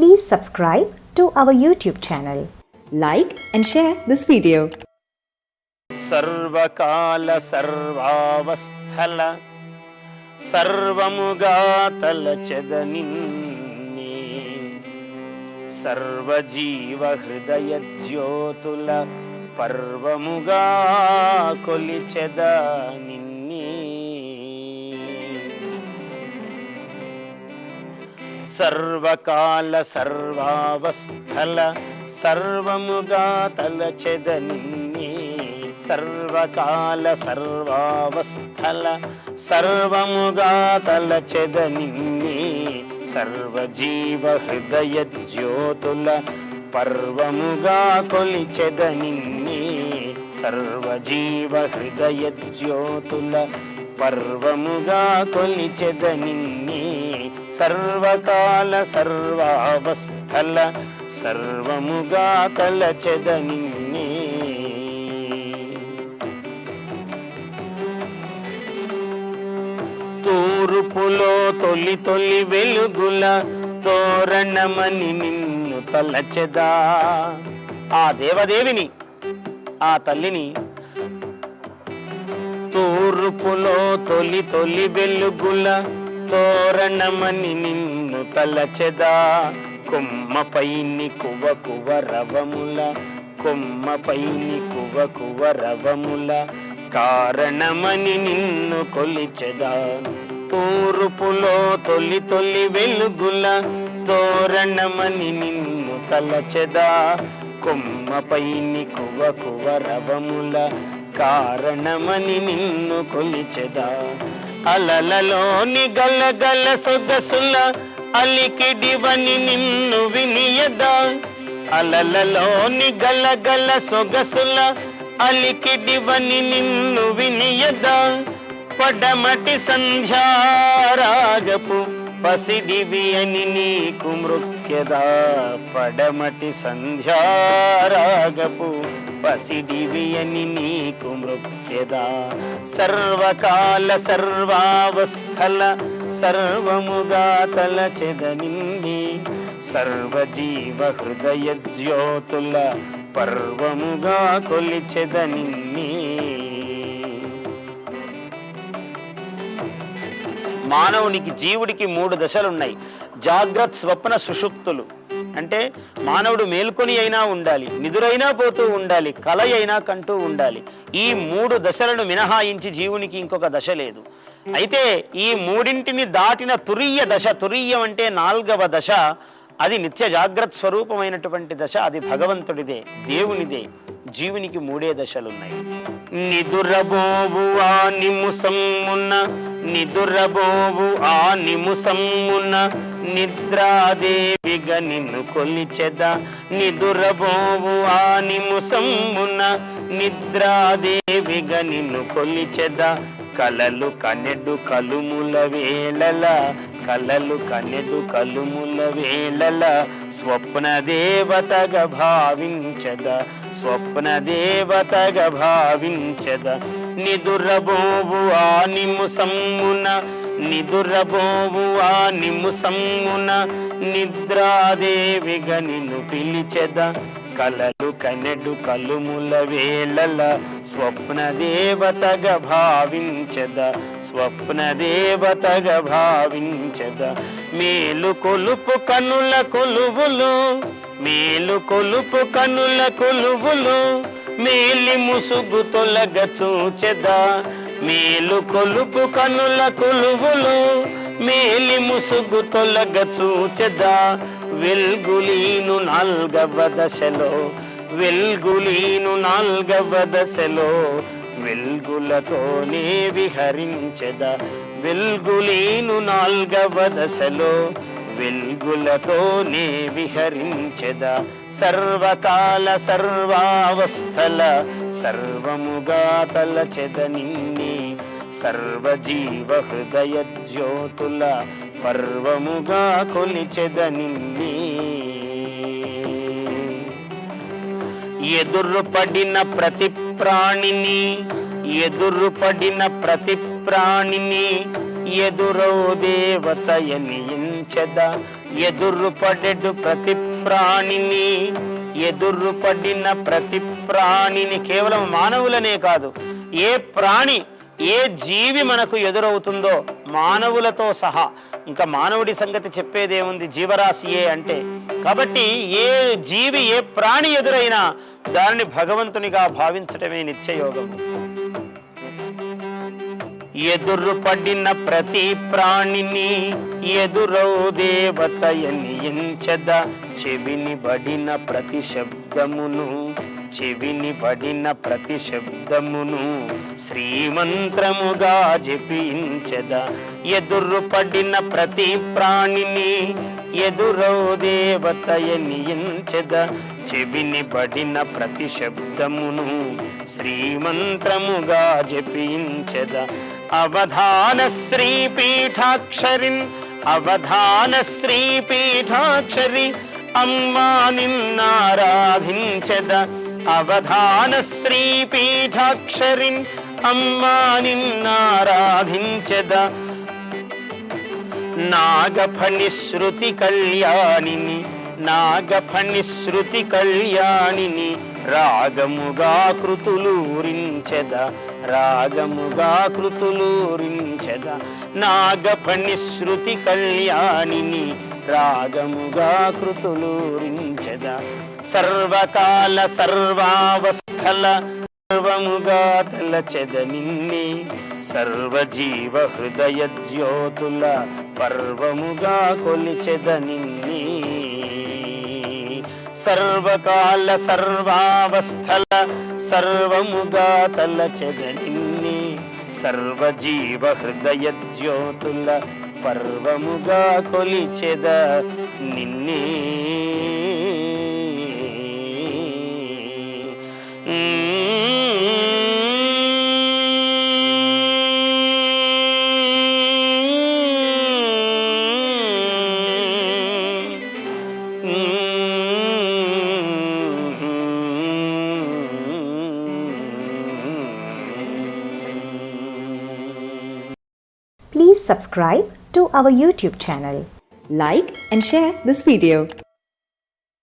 Please subscribe to our YouTube channel. Like and share this video. సర్వకాల సర్వావస్థల సర్వముగా తలచెదనిన్నే సర్వజీవ హృదయ జ్యోతుల పర్వముగా కొలిచెద నిన్నే సర్వకాల సర్వావస్థల సర్వముగా తలచెద నిన్నే సర్వకాల సర్వావస్థల సర్వముగా తలచెద నిన్నే సర్వజీవ హృదయ జ్యోతుల పర్వముగా కొలిచెద నిన్నే సర్వజీవ హృదయ జ్యోతుల పర్వముగా కొలిచెద నిన్నే సర్వకాల సర్వావస్థల సర్వముగా తలచెద నిన్నే తూర్పులో తొలి తొలి వెలుగుల తోరణమని నిన్ను తలచెదా ఆ దేవదేవిని ఆ తల్లిని తూర్పులో తొలి తొలి వెలుగుల తోరణమని నిన్ను తలచెదా కొమ్మపైని కువ కువ రవముల కొమ్మపైని కువ కువ రవముల కారణమని నిన్ను కొలిచెదా తూర్పులో తొలి తొలి వెలుగుల తోరణమని నిన్ను తలచెదా కొమ్మపైని కువ కువ రవముల కారణమని నిన్ను కొలిచెదా అలలలోని గలగల సొగసుల అలికిడివని నిన్ను వినియదా అలలలోని గలగల సొగసుల అలికిడివని నిన్ను వినియదా పడమటి సంధ్యారాగపు పసిడివి అని నీకు మృక్యదా పడమటి సంధ్యారాగపు పసిడివి అని నీకు మృక్యదా సర్వకాల సర్వావస్థల సర్వముగా తలచెద నిన్నే సర్వజీవ హృదయ జ్యోతుల పర్వముగా కొలిచెద నిన్నే మానవునికి జీవుడికి 3 దశలున్నాయి. జాగ్రత్త స్వప్న సుషుప్తులు అంటే మానవుడు మేల్కొని అయినా ఉండాలి, నిదురైనా పోతూ ఉండాలి, కల అయినా కంటూ ఉండాలి. ఈ 3 దశలను మినహాయించి జీవునికి ఇంకొక దశ లేదు. అయితే ఈ మూడింటిని దాటిన తురీయ దశ, తురీయం అంటే 4వ దశ, అది నిత్య జాగ్రత్త స్వరూపమైనటువంటి దశ. అది భగవంతుడిదే, దేవునిదే. జీవునికి 3 దశలున్నాయి. నిదురబోవు ఆ నిముసమ్మున నిదురబోవు ఆ నిముసమ్మున నిద్రాదేవిగా నిన్ను కొలిచెద నిదురబోవు ఆ నిముసమ్మున నిద్రాదేవిగా నిన్ను కొలిచెద కలలు కనెడు కలుముల వేళల కలలు కనెడు కలుముల వేళల స్వప్న దేవతగా భావించద స్వప్న దేవతగా భావించద నిదురబోవు ఆ నిముసమ్మున నిదురబోవు ఆ నిముసమ్మున నిద్రాదేవిగా నిన్ను పిలిచెద కలలు కనెడు కలుముల వేళల స్వప్న దేవతగా భావించద స్వప్న దేవతగా భావించద మేలు కొలుపు కనుల కొలువులు మేలు కొలుపు కనుల కొలువులు మేలి ముసుగు తొలగ చూచెదా మేలు కొలుపు కనుల కొలువులు మేలి ముసుగు తొలగ చూచెదా వెల్గులీను 4వ దశలో వెల్గులీను 4వ దశలో వెల్గులతోనే విహరించెదా వెల్గులీను 4వ దశలో వెల్గులతోనే విహరించెదా సర్వకాల సర్వావస్థల సర్వముగా తలచెద నిన్నే సర్వజీవ హృదయ జ్యోతుల పర్వముగా కొలిచెద నిన్నే ఎదురుపడిన ప్రతి ప్రాణిని ఎదురుపడిన ప్రతి ప్రాణిని ఎదురో దేవతయని ఎంచెద ఎదురుపడెడు ప్రతి ప్రాణిని, ఎదురుపడిన ప్రతి ప్రాణిని, కేవలం మానవులనే కాదు, ఏ ప్రాణి ఏ జీవి మనకు ఎదురవుతుందో మానవులతో సహా, ఇంకా మానవుడి సంగతి చెప్పేదేముంది, జీవరాశియే అంటే. కాబట్టి ఏ జీవి ఏ ప్రాణి ఎదురైనా దానిని భగవంతునిగా భావించటమే నిత్యయోగము. ఎదురుపడిన ప్రతి ప్రాణిని ఎదురౌ దేవతయని ఎంచెద, చెవిని బడిన ప్రతి శబ్దమును, చెవిని పడిన ప్రతి శబ్దమును శ్రీమంత్రముగా జపించెద. ఎదురుపడిన ప్రతి ప్రాణిని ఎదురౌ దేవతయని ఎంచెద, చెవిని పడిన ప్రతి శబ్దమును శ్రీమంత్రముగా జపించెద. అవధాన శ్రీపీఠాక్షరిన్, అవధాన శ్రీపీఠాక్షరి అమ్మా నిన్నారాధించెద. అవధాన శ్రీపీఠాక్షరిన్ అమ్మా నిన్నారాధించెద. నాగఫణి శృతి కళ్యాణిని, నాగఫణి శృతి కళ్యాణిని రాగముగా కృతులూరించెద, రాగముగా కృతులూరించెద. నాగఫణి శృతి కళ్యాణిని రాగముగా కృతులూరించెద. సర్వకాల సర్వావస్థల సర్వముగా తలచెద నిన్నే, సర్వజీవ హృదయ జ్యోతుల పర్వముగా కొలిచెద నిన్నే. సర్వకాల సర్వావస్థల సర్వముగా తలచెద నిన్నే, సర్వజీవ హృదయ జ్యోతుల పర్వముగా కొలిచెద నిన్నే. Please subscribe to our YouTube channel. Like and share this video.